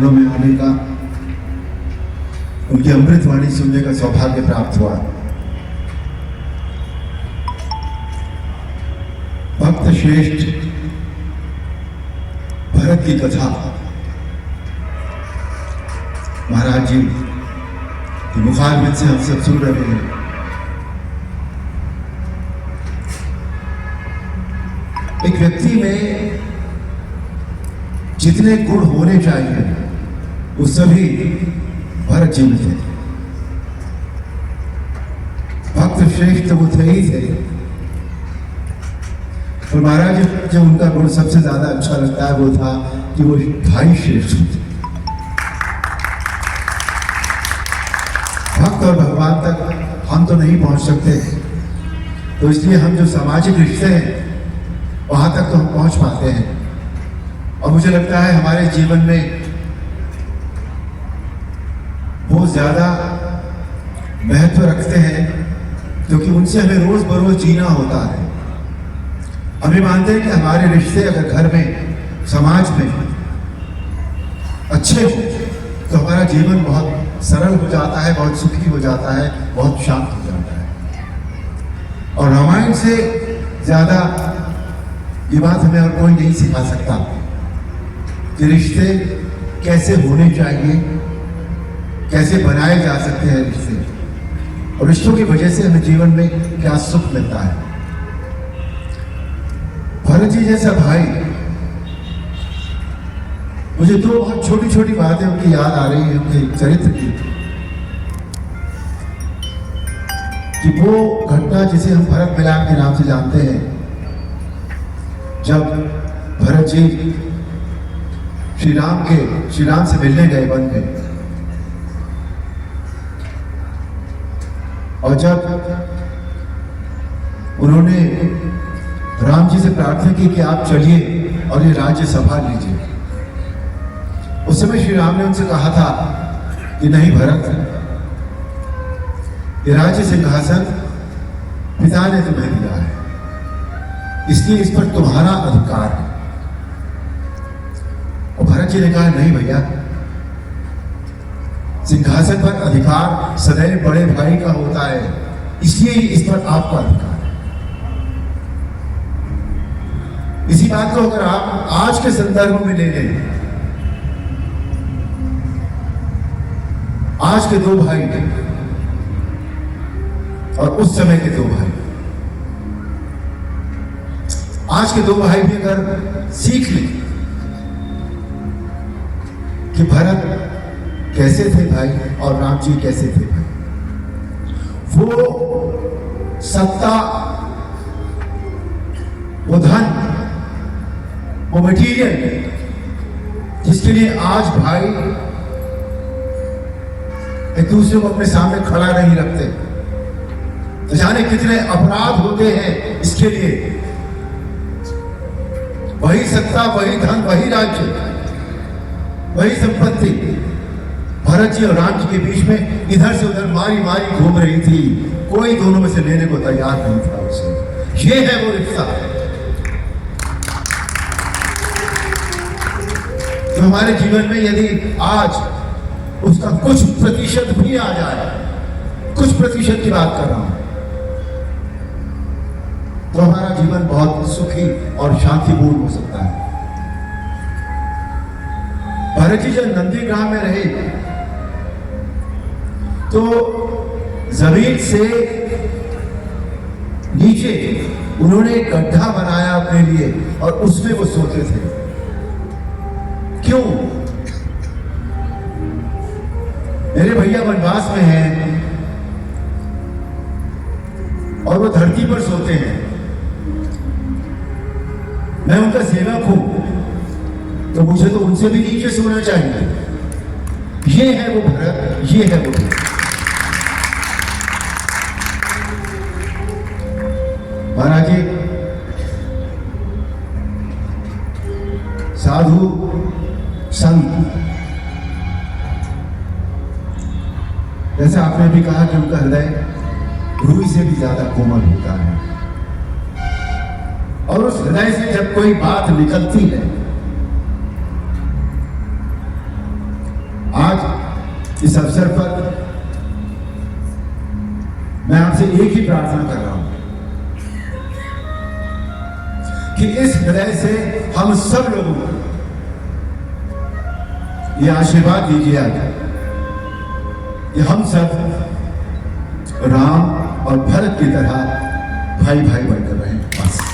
में आने का, उनकी अमृतवाणी सुनने का सौभाग्य प्राप्त हुआ। भक्त श्रेष्ठ भरत की कथा महाराज जी की मुखारबिंद से हम सब सुन रहे हैं। एक व्यक्ति में जितने गुण होने चाहिए वो सभी भरत जी में थे। भक्त श्रेष्ठ वो थे ही थे। और महाराज जो उनका गुण सबसे ज्यादा अच्छा लगता है वो था कि वो भाई श्रेष्ठ थे। भक्त और भगवान तक हम तो नहीं पहुंच सकते, तो इसलिए हम जो सामाजिक रिश्ते हैं वहां तक तो हम पहुंच पाते हैं। और मुझे लगता है हमारे जीवन में बहुत ज्यादा महत्व रखते हैं, क्योंकि उनसे हमें रोज बरोज जीना होता है। हम ये मानते हैं कि हमारे रिश्ते अगर घर में, समाज में अच्छे हो तो हमारा जीवन बहुत सरल हो जाता है, बहुत सुखी हो जाता है, बहुत शांत हो जाता है। और रामायण से ज्यादा ये बात हमें और कोई नहीं सिखा सकता कि रिश्ते कैसे होने चाहिए, कैसे बनाए जा सकते हैं रिश्ते, और रिश्तों की वजह से हमें जीवन में क्या सुख मिलता है। भरत जी जैसा भाई, मुझे दो बहुत छोटी छोटी बातें उनकी याद आ रही है उनके चरित्र की, कि वो घटना जिसे हम भरत मिलाप के नाम से जानते हैं, जब भरत जी श्री राम से मिलने गए वन में, और जब उन्होंने राम जी से प्रार्थना की कि आप चलिए और ये राज्य संभाल लीजिए, उस समय श्री राम ने उनसे कहा था कि नहीं भरत, ये राज्य सिंहासन पिता ने तुम्हें दिया है, इसलिए इस पर तुम्हारा अधिकार है। और भरत जी ने कहा नहीं भैया, सिंहासन पर अधिकार सदैव बड़े भाई का होता है, इसलिए ही इस पर आपका अधिकार है। इसी बात को अगर आप आज के संदर्भ में ले लें, आज के दो भाई और उस समय के दो भाई, आज के दो भाई भी अगर सीख लें कि भरत कैसे थे भाई और राम जी कैसे थे भाई, वो सत्ता, वो धन, वो मटीरियल जिसके लिए आज भाई एक दूसरे को अपने सामने खड़ा नहीं रखते, तो जाने कितने अपराध होते हैं इसके लिए। वही सत्ता, वही धन, वही राज्य, वही संपत्ति भरत जी और राम जी के बीच में इधर से उधर मारी मारी घूम रही थी, कोई दोनों में से लेने को तैयार नहीं था उसे। ये है वो रिश्ता जो हमारे जीवन में यदि आज उसका कुछ प्रतिशत भी आ जाए, कुछ प्रतिशत की बात कर रहा हूं, तो हमारा जीवन बहुत सुखी और शांतिपूर्ण हो सकता है। भरत जी जब नंदीग्राम में रहे तो जमीन से नीचे उन्होंने एक गड्ढा बनाया अपने लिए और उसमें वो सोते थे। क्यों? मेरे भैया वनवास में हैं और वो धरती पर सोते हैं, मैं उनका सेवक हूं, तो मुझे तो उनसे भी नीचे सोना चाहिए। ये है वो भरत, ये है वो भरत। महाराज जी साधु संत, जैसे आपने भी कहा कि उनका हृदय रूई से भी ज्यादा कोमल होता है, और उस हृदय से जब कोई बात निकलती है इस अवसर पर मैं आपसे एक ही प्रार्थना कर रहा हूं कि इस हृदय से हम सब लोगों को ये आशीर्वाद दीजिए कि हम सब राम और भरत की तरह भाई भाई बनकर रहें। बस।